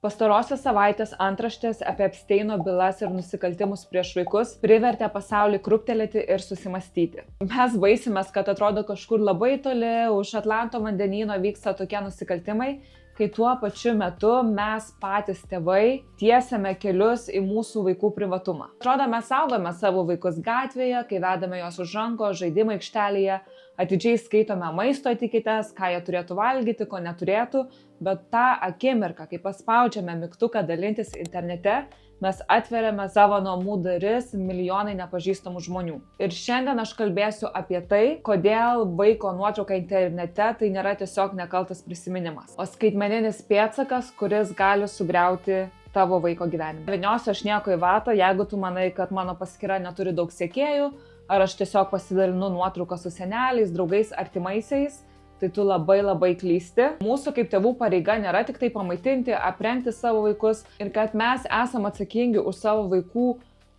Pastarosios savaitės antraštės apie Epsteino bylas ir nusikaltimus prieš vaikus privertė pasaulį krūptelėti ir susimastyti. Mes baisimės, kad atrodo kažkur labai toli už Atlanto vandenyno vyksta tokie nusikaltimai, kai tuo pačiu metu mes patys tėvai tiesiame kelius į mūsų vaikų privatumą. Atrodo, mes saugome savo vaikus gatvėje, kai vedame juos už rankos žaidimo aikštelėje, atidžiai skaitome maisto etiketes, ką jie turėtų valgyti, ko neturėtų, bet tą akimirką, kai paspaudžiame mygtuką dalintis internete, mes atveriame savo namų duris milijonai nepažįstamų žmonių. Ir šiandien aš kalbėsiu apie tai, kodėl vaiko nuotrauka internete tai nėra tiesiog nekaltas prisiminimas, o skaitmeninis pėdsakas, kuris gali sugriauti tavo vaiko gyvenimą. Viniosiu aš nieko į vatą, jeigu tu manai, kad mano paskyra neturi daug sekėjų, ar aš tiesiog pasidalinu nuotrauką su seneliais, draugais, artimaisiais, tai tu labai klysti. Mūsų kaip tėvų pareiga nėra tik tai pamaitinti, aprengti savo vaikus ir kad mes esam atsakingi už savo vaikų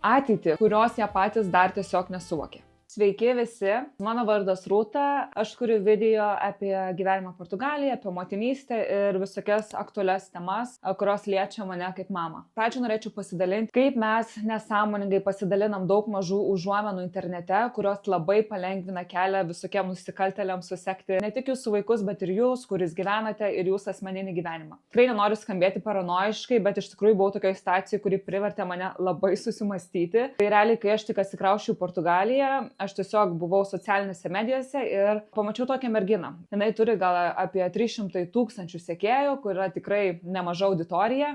ateitį, kurios jie patys dar tiesiog nesuvokia. Sveiki visi, mano vardas Rūta, aš kuriu video apie gyvenimą Portugalijoje, apie motinystę ir visokias aktualias temas, kurios liečia mane kaip mamą. Pradžioje norėčiau pasidalinti, kaip mes nesąmoningai pasidalinam daug mažų užuomenų internete, kurios labai palengvina kelią visokiem nusikaltėliams susekti ne tik jūsų vaikus, bet ir jūs, kuris gyvenate ir jūsų asmeninį gyvenimą. Tikrai nenoriu skambėti paranojiškai, bet iš tikrųjų buvau tokioje situacijoje, kuri privertė mane labai susimastyti. Tai realiai, kai aš tik atsikrausčiau į Portugaliją, aš tiesiog buvau socialinėse medijose ir pamačiau tokią merginą. Jinai turi gal apie 300 000 sekėjų, kur yra tikrai nemaža auditorija.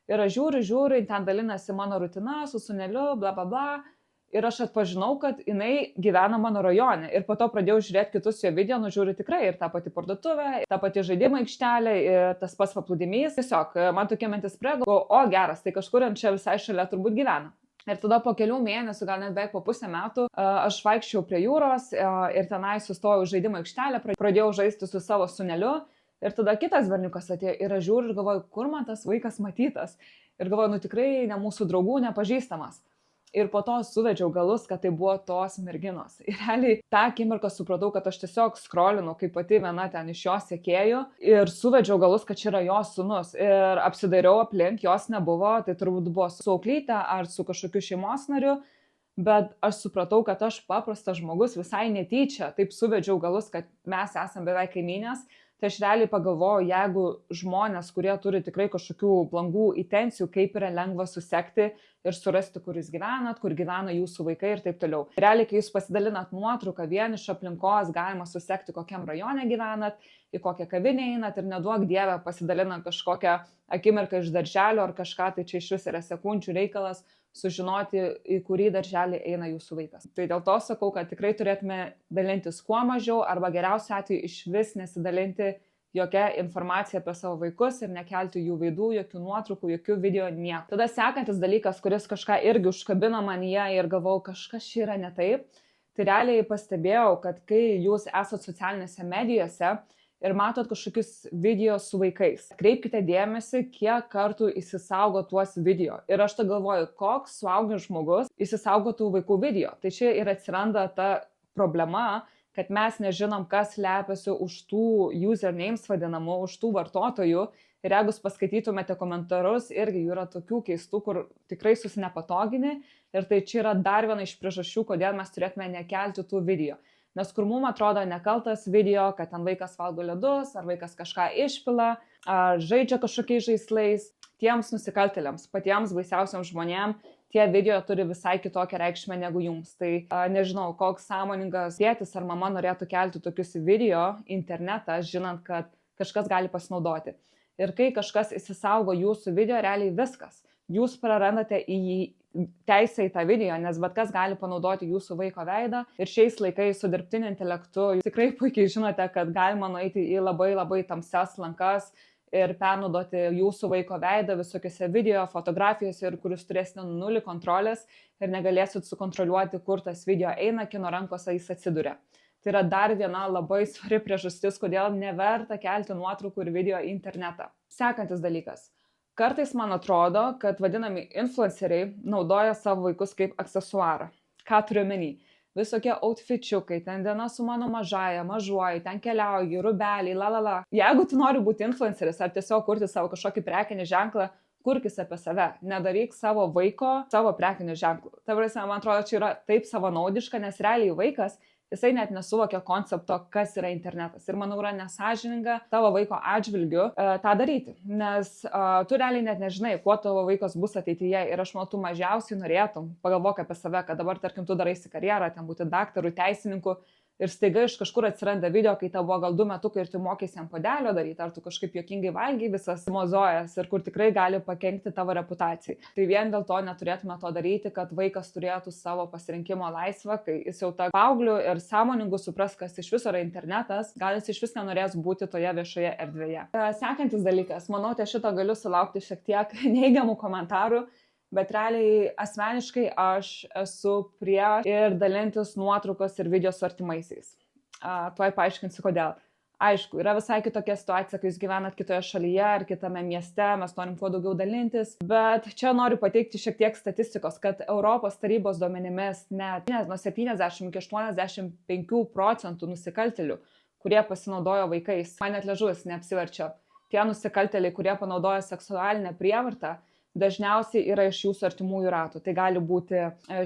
Ir aš žiūriu, ten dalinasi mano rutina su sūneliu, bla bla bla. Ir aš atpažinau, kad jinai gyvena mano rajone. Ir po to pradėjau žiūrėti kitus jo video, nužiūri tikrai ir tą pati parduotuvė, tą pati žaidimo aikštelė, ir tas pats paplūdimys. Tiesiog man tokia mintis priego, o geras, tai kažkur ant čia visai šalia turbūt gyvena. Ir tada po kelių mėnesių, gal net beveik po pusę metų, aš vaikščiau prie jūros ir tenai sustojau žaidimo aikštelę, pradėjau žaisti su savo sūneliu ir tada kitas berniukas atėjo ir aš žiūriu ir galvoju, kur man tas vaikas matytas. Ir galvoju, tikrai ne mūsų draugų, nepažįstamas. Ir po to suvedžiau galus, kad tai buvo tos merginos. Ir realiai tą akimirką supratau, kad aš tiesiog scrollinau kaip pati viena ten iš jos sekėjų ir suvedžiau galus, kad čia yra jos sūnus. Ir apsidairiau aplink, jos nebuvo, tai turbūt buvo su auklyte ar su kažkokiu šeimos nariu. Bet aš supratau, kad aš paprastas žmogus visai netyčia, taip suvedžiau galus, kad mes esam beveik kaimynės. Tai aš realiai pagalvojau, jeigu žmonės, kurie turi tikrai kažkokių blangų intencijų, kaip yra lengva susekti ir surasti, kur jūs gyvenat, kur gyvena jūsų vaikai ir taip toliau. Realiai, kai jūs pasidalinat nuotrauką vien iš aplinkos, galima susekti, kokiam rajone gyvenat, į kokią kavinę einat ir neduok dievę pasidalinat kažkokią akimirką iš darželio ar kažką, tai čia iš vis yra sekundžių reikalas sužinoti, į kurį darželį eina jūsų vaikas. Tai dėl to sakau, kad tikrai turėtume dalintis kuo mažiau arba geriausiu atveju iš vis nesidalinti jokia informacija apie savo vaikus ir nekelti jų veidų, jokių nuotraukų, jokių video, nieko. Tada sekantis dalykas, kuris kažką irgi užkabino manyje ir galvau, kažkas čia yra ne taip, tai realiai pastebėjau, kad kai jūs esat socialinėse medijose ir matot kažkokius video su vaikais, kreipkite dėmesį, kiek kartų įsisaugo tuos video. Ir aš tą galvoju, koks suaugęs žmogus įsisaugotų vaikų video. Tai čia ir atsiranda ta problema, kad mes nežinom, kas slepiasi už tų usernames vadinamų, už tų vartotojų. Ir jeigu paskaitytumėte komentarus, irgi jų yra tokių keistų, kur tikrai susinepatogini. Ir tai čia yra dar viena iš priežasčių, kodėl mes turėtume nekelti tų video. Nes kur mums atrodo nekaltas video, kad ten vaikas valgo ledus, ar vaikas kažką išpila, ar žaidžia kažkokiais žaislais, tiems nusikaltėliams, patiems baisiausiams žmonėms, tie video turi visai kitokią reikšmę negu jums. Tai nežinau, koks sąmoningas tėtis ar mama norėtų kelti tokius video internetą, žinant, kad kažkas gali pasinaudoti. Ir kai kažkas įsisaugo jūsų video, realiai viskas. Jūs prarandate į jį teisę į tą video, nes bet kas gali panaudoti jūsų vaiko veidą. Ir šiais laikais su dirbtiniu intelektu jūs tikrai puikiai žinote, kad galima nueiti į labai tamsias lankas ir pernaudoti jūsų vaiko veidą visokiose video, fotografijose ir kur jūs turėsite nulį kontrolės ir negalėsit sukontroliuoti, kur tas video eina, kino rankose jis atsiduria. Tai yra dar viena labai svarbi priežastis, kodėl neverta kelti nuotraukų ir video į internetą. Sekantis dalykas. Kartais man atrodo, kad vadinami influenceriai naudoja savo vaikus kaip aksesuarą. Ką turiu omeny? visokie outfitčiukai, ten diena su mano mažaja, mažuoju, ten keliauji, rubeliai, la. Jeigu tu nori būti influenceris ar tiesiog kurti savo kažkokį prekinį ženklą, kurkis apie save, nedaryk savo vaiko savo prekinių ženklų. Ta prasme, man atrodo, čia yra taip savanaudiška, nes realiai vaikas, jisai net nesuvokia koncepto, kas yra internetas. Ir manau, yra nesąžininga tavo vaiko atžvilgiu tą daryti, nes tu realiai net nežinai, kuo tavo vaikas bus ateityje. Ir aš manau, tu mažiausiai norėtum, pagalvok apie save, kad dabar, tarkim, tu daraisi karjerą, ten būti daktaru, teisininku. Ir staiga iš kažkur atsiranda video, kai tavo gal 2 metukai ir tu mokysi ant puodelio daryti, ar tu kažkaip juokingai valgiai visas mozojas ir kur tikrai gali pakenkti tavo reputacijai. Tai vien dėl to neturėtume to daryti, kad vaikas turėtų savo pasirinkimo laisvę, kai jis jau ta paaugliu ir sąmoningu supras, kas iš viso yra internetas, gal jis iš vis nenorės būti toje viešoje erdvėje. Sekantis dalykas, manau, tai šito galiu sulaukti šiek tiek neigiamų komentarų. Bet realiai asmeniškai aš esu prie ir dalintis nuotraukos ir video su artimaisiais. Tuoj paaiškinsiu, kodėl. Aišku, yra visai kitokia situacija, kai jūs gyvenat kitoje šalyje ar kitame mieste, mes norim kuo daugiau dalintis. Bet čia noriu pateikti šiek tiek statistikos, kad Europos tarybos duomenimis net nuo 70 iki 85% nusikaltėlių, kurie pasinaudojo vaikais, man net liežuvis neapsiverčia, tie nusikaltėliai, kurie panaudojo seksualinę prievartą, dažniausiai yra iš jūsų artimųjų ratų. Tai gali būti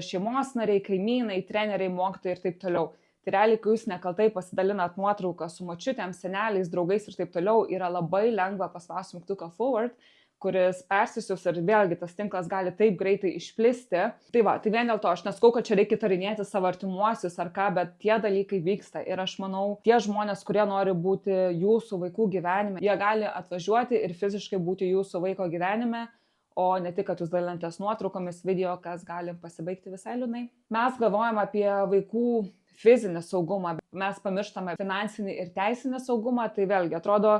šeimos nariai, kaimynai, treneriai, mokytojai ir taip toliau. Tai realiai, kai jūs nekaltai pasidalinat nuotrauką su močiutėm, seneliais, draugais ir taip toliau, yra labai lengva paspausti mygtuką forward, kuris persisius ir vėlgi tas tinklas gali taip greitai išplisti. Tai vien dėl to aš neskau, kad čia reikia tarinėti savo artimuosius ar ką, bet tie dalykai vyksta. Ir aš manau, tie žmonės, kurie nori būti jūsų vaikų gyvenime, jie gali atvažiuoti ir fiziškai būti jūsų vaiko gyvenime, o ne tik, kad jūs dalinatės nuotraukomis, video, kas gali pasibaigti visai liūdnai. Mes galvojam apie vaikų fizinį saugumą, mes pamirštame finansinį ir teisinį saugumą, tai vėlgi atrodo,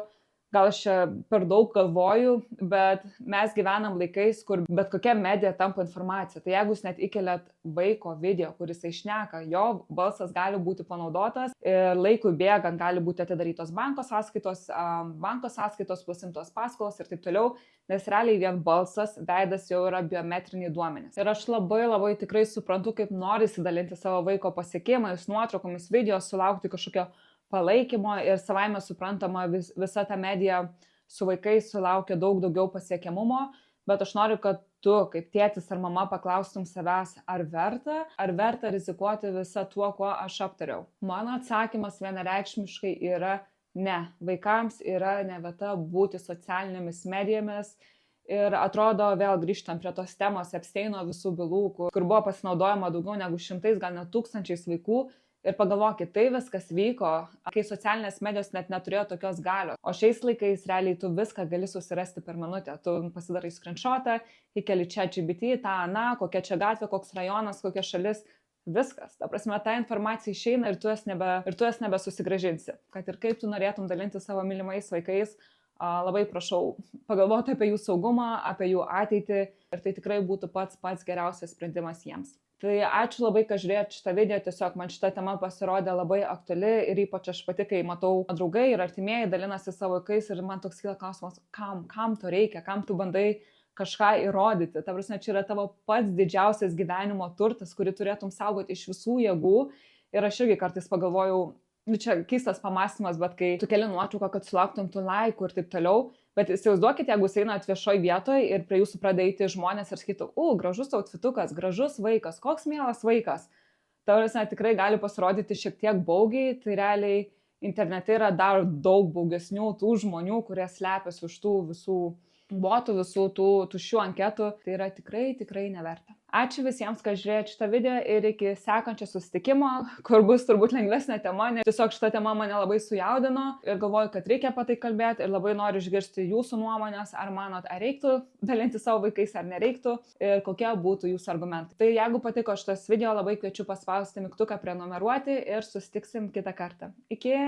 gal aš čia per daug galvoju, bet mes gyvenam laikais, kur bet kokia medija tampa informacija. Tai jeigu jūs net įkeliat vaiko video, kuris išneka, jo balsas gali būti panaudotas ir laikui bėgant gali būti atidarytos banko sąskaitos, pasimtos paskolos ir taip toliau, nes realiai vien balsas, veidas jau yra biometriniai duomenys. Ir aš labai tikrai suprantu, kaip norisi dalinti savo vaiko pasiekimais, nuotraukomis, video, sulaukti kažkokio palaikymo ir savaime suprantama visa ta medija su vaikais sulaukia daug daugiau pasiekiamumo, bet aš noriu, kad tu kaip tėtis ar mama paklaustum savęs, ar verta rizikuoti visą tuo, kuo aš aptariau. Mano atsakymas vienareikšmiškai yra ne. Vaikams yra ne vieta būti socialinėmis medijomis. Ir atrodo, vėl grįžtam prie tos temos Epsteino visų bylų, kur buvo pasinaudojama daugiau negu 100, gal net 1000 vaikų. Ir pagalvokit, tai viskas vyko, kai socialinės medijos net neturėjo tokios galios. O šiais laikais realiai tu viską gali susirasti per minutę. Tu pasidarai screenshotą, įkeli ChatGPT, kokia čia gatvė, koks rajonas, kokia šalis. Viskas. Ta prasme, ta informacija išeina ir tu jas nebesusigrąžinsi. Kad ir kaip tu norėtum dalinti savo mylimais vaikais, labai prašau pagalvoti apie jų saugumą, apie jų ateitį ir tai tikrai būtų pats geriausias sprendimas jiems. Tai ačiū labai, kad žiūrėjot šitą video, tiesiog man šita tema pasirodė labai aktuali ir ypač aš pati, kai matau draugai ir artimieji dalinasi savo vaikais ir man toks kyla klausimas, kam to reikia, kam tu bandai kažką įrodyti. Ta prasme, čia yra tavo pats didžiausias gyvenimo turtas, kurį turėtum saugoti iš visų jėgų ir aš irgi kartais pagalvojau, čia keistas pamąstymas, bet kai tu keli nuotrauką, kad sulauktum tų laikų ir taip toliau, bet įsivaizduokit, jeigu jūs einat viešoj vietoje ir prie jūsų pradeda eiti žmonės ir sakytų, gražus outfitukas, gražus vaikas, koks mielas vaikas. Ta prasme, tikrai gali pasirodyti šiek tiek baugiai, tai realiai internete yra dar daug baugesnių tų žmonių, kurie slepiasi už tų visų botų, visų tų tuščių anketų. Tai yra tikrai neverta. Ačiū visiems, kad žiūrėjote šitą video ir iki sekančio susitikimo, kur bus turbūt lengvesnė tema, nes tiesiog šita tema mane labai sujaudino ir galvoju, kad reikia apie tai kalbėti ir labai noriu išgirsti jūsų nuomonės, ar manot, ar reiktų dalinti savo vaikais, ar nereiktų ir kokie būtų jūsų argumentai. Tai jeigu patiko šitas video, labai kviečiu paspausti mygtuką prenumeruoti ir susitiksim kitą kartą. Iki!